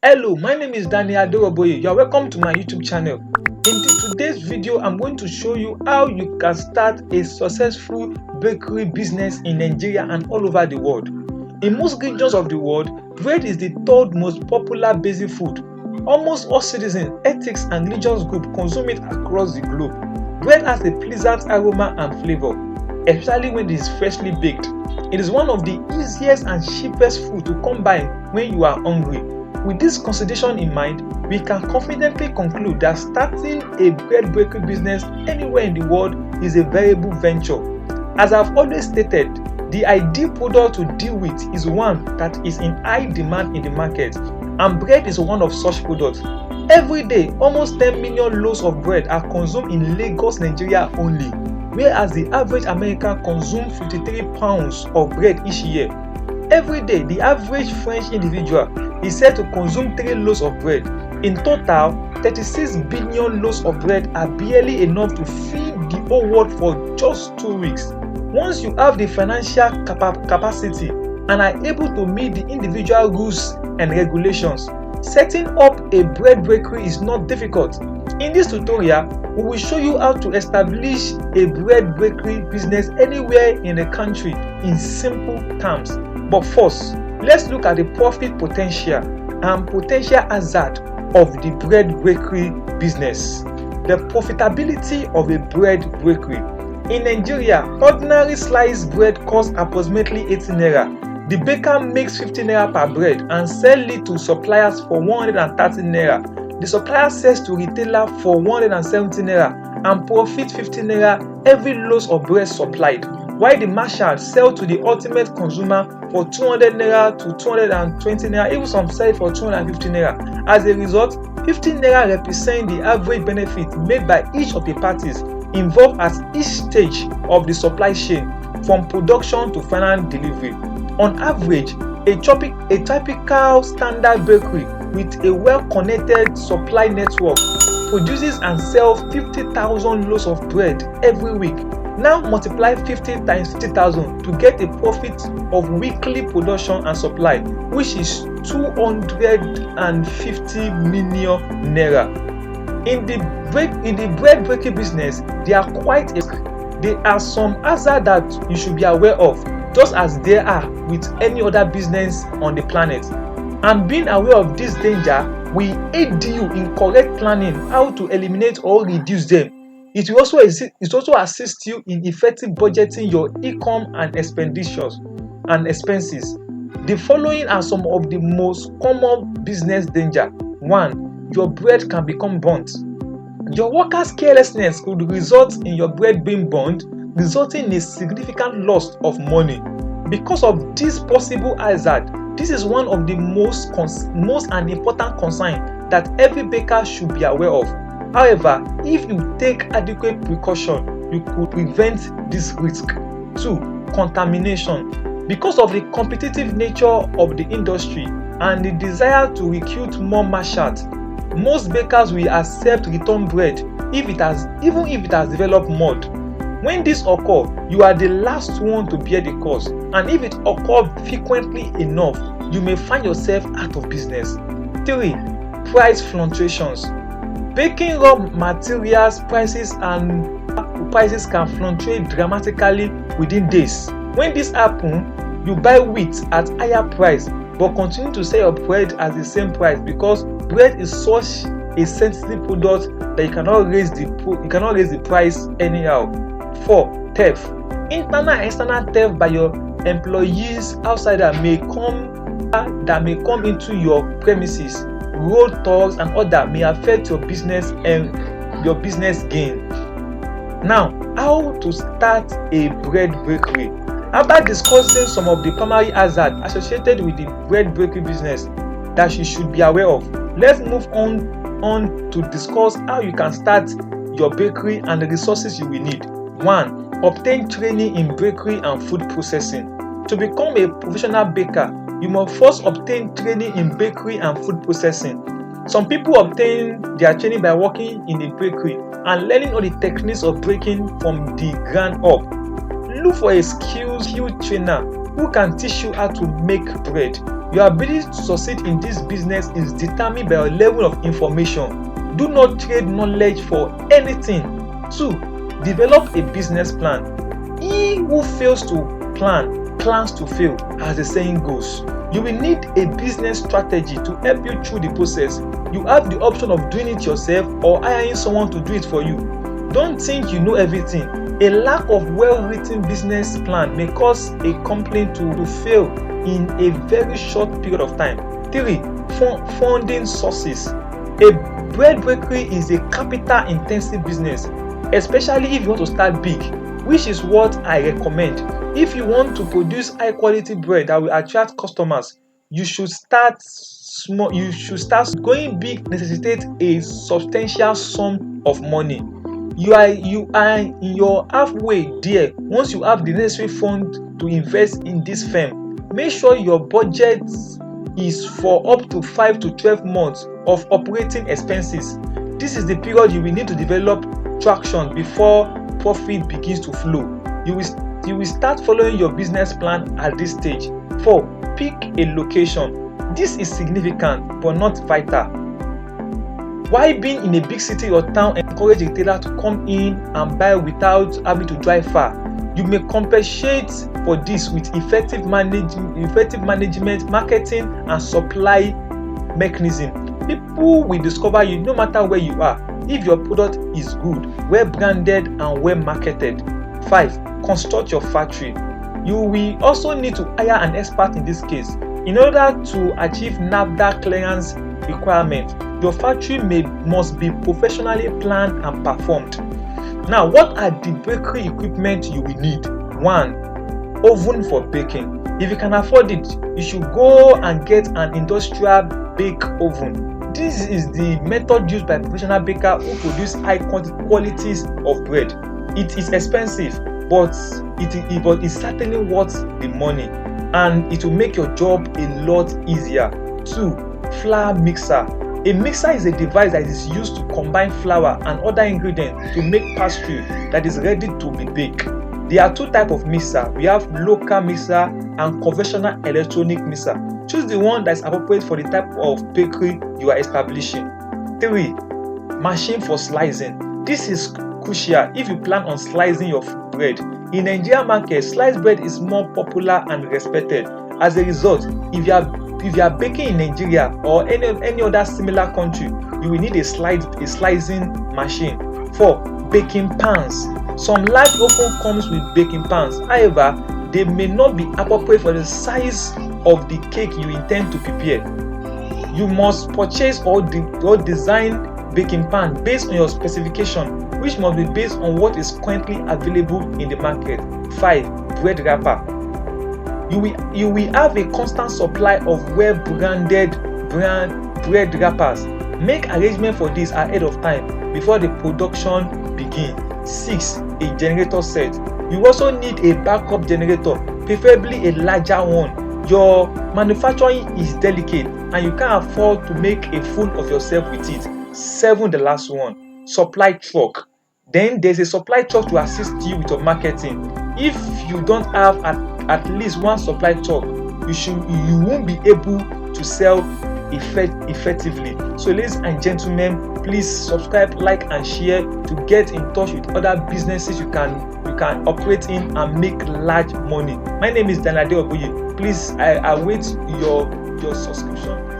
Hello, my name is Daniel Adoroboye. You are welcome to my YouTube channel. In today's video, I'm going to show you how you can start a successful bakery business in Nigeria and all over the world. In most regions of the world, bread is the third most popular basic food. Almost all citizens, ethnic and religious groups consume it across the globe. Bread has a pleasant aroma and flavor, especially when it is freshly baked. It is one of the easiest and cheapest food to come by when you are hungry. With this consideration in mind, we can confidently conclude that starting a bread bakery business anywhere in the world is a viable venture. As I've always stated, the ideal product to deal with is one that is in high demand in the market, and bread is one of such products. Every day, almost 10 million loaves of bread are consumed in Lagos, Nigeria only, whereas the average American consumes 53 pounds of bread each year. Every day, the average French individual is said to consume 3 loaves of bread. In total, 36 billion loaves of bread are barely enough to feed the whole world for just 2 weeks. Once you have the financial capacity and are able to meet the individual rules and regulations, setting up a bread bakery is not difficult. In this tutorial, we will show you how to establish a bread bakery business anywhere in the country in simple terms. But first, let's look at the profit potential and potential hazard of the bread bakery business. The profitability of a bread bakery. In Nigeria, ordinary sliced bread costs approximately 18 naira. The baker makes 50 naira per bread and sells it to suppliers for 130 naira. The supplier sells to retailer for 170 naira and profits 50 naira every loaf of bread supplied, while the merchant sells to the ultimate consumer for 200 naira to 220 naira, even some sell for 250 naira. As a result, 15 naira represents the average benefit made by each of the parties involved at each stage of the supply chain, from production to final delivery. On average, a typical standard bakery with a well-connected supply network produces and sells 50,000 loaves of bread every week. Now multiply 50 times 50,000 to get a profit of weekly production and supply, which is 250 million naira. In the bread bakery business, there are some hazards that you should be aware of, just as there are with any other business on the planet. And being aware of this danger will aid you in correct planning how to eliminate or reduce them. It will also assist you in effective budgeting your income and expenditures and expenses. The following are some of the most common business danger. 1. Your bread can become burnt. Your workers' carelessness could result in your bread being burnt, resulting in a significant loss of money. Because of this possible hazard, this is one of the most and important concerns that every baker should be aware of. However, if you take adequate precaution, you could prevent this risk. 2. Contamination. Because of the competitive nature of the industry and the desire to recruit more merchants, most bakers will accept return bread even if it has developed mold. When this occurs, you are the last one to bear the cost, and if it occurs frequently enough, you may find yourself out of business. 3. Price fluctuations. Baking raw materials prices can fluctuate dramatically within days. When this happens, you buy wheat at higher price but continue to sell your bread at the same price, because bread is such a sensitive product that you cannot raise the price anyhow. 4. Theft. Internal and external theft by your employees outsider may come into your premises. Road thugs and others may affect your business and your business gain. Now, how to start a bread bakery? After discussing some of the primary hazards associated with the bread bakery business that you should be aware of, let's move on to discuss how you can start your bakery and the resources you will need. 1. Obtain training in bakery and food processing. To become a professional baker, you must first obtain training in bakery and food processing. Some people obtain their training by working in a bakery and learning all the techniques of baking from the ground up. Look for a skilled trainer who can teach you how to make bread. Your ability to succeed in this business is determined by your level of information. Do not trade knowledge for anything. 2. Develop a business plan. He who fails to plan plans to fail, as the saying goes. You will need a business strategy to help you through the process. You have the option of doing it yourself or hiring someone to do it for you. Don't think you know everything. A lack of well-written business plan may cause a company to fail in a very short period of time. 3. Funding sources. A bread bakery is a capital-intensive business, especially if you want to start big, which is what I recommend. If you want to produce high-quality bread that will attract customers, you should start small. Going big necessitates a substantial sum of money. You are in your halfway there once you have the necessary funds to invest in this firm. Make sure your budget is for up to 5 to 12 months of operating expenses. This is the period you will need to develop traction before profit begins to flow. You will start following your business plan at this stage. 4. Pick a location. This is significant but not vital. Why being in a big city or town encourage a retailer to come in and buy without having to drive far? You may compensate for this with effective management, marketing, and supply mechanism. People will discover you no matter where you are if your product is good, well branded, and well marketed. 5. Construct your factory. You will also need to hire an expert in this case. In order to achieve NAFDAC clearance requirement, your factory must be professionally planned and performed. Now, what are the bakery equipment you will need? 1. Oven for baking. If you can afford it, you should go and get an industrial bake oven. This is the method used by professional bakers who produce high quantities of bread. It is expensive, but it's certainly worth the money, and it will make your job a lot easier. 2. Flour mixer. A mixer is a device that is used to combine flour and other ingredients to make pastry that is ready to be baked. There are 2 types of mixer. We have local mixer and conventional electronic mixer. Choose the one that is appropriate for the type of bakery you are establishing. 3. Machine for slicing. This is crucial if you plan on slicing your bread. In Nigerian market, sliced bread is more popular and respected. As a result, if you are baking in Nigeria or any other similar country, you will need a slicing machine. 4. Baking pans. Some large oven comes with baking pans. However, they may not be appropriate for the size of the cake you intend to prepare. You must purchase or design baking pan based on your specification, which must be based on what is currently available in the market. 5. Bread wrapper. You will have a constant supply of well-branded bread wrappers. Make arrangements for this ahead of time before the production begins. 6. A generator set. You also need a backup generator, preferably a larger one. Your manufacturing is delicate and you can't afford to make a fool of yourself with it. 7. The last one. Supply truck. Then there's a supply truck to assist you with your marketing. If you don't have at least one supply truck, you won't be able to sell effectively. So ladies and gentlemen, please subscribe, like, and share to get in touch with other businesses you can operate in and make large money. My name is Danlade Oboye. Please, I await your subscription.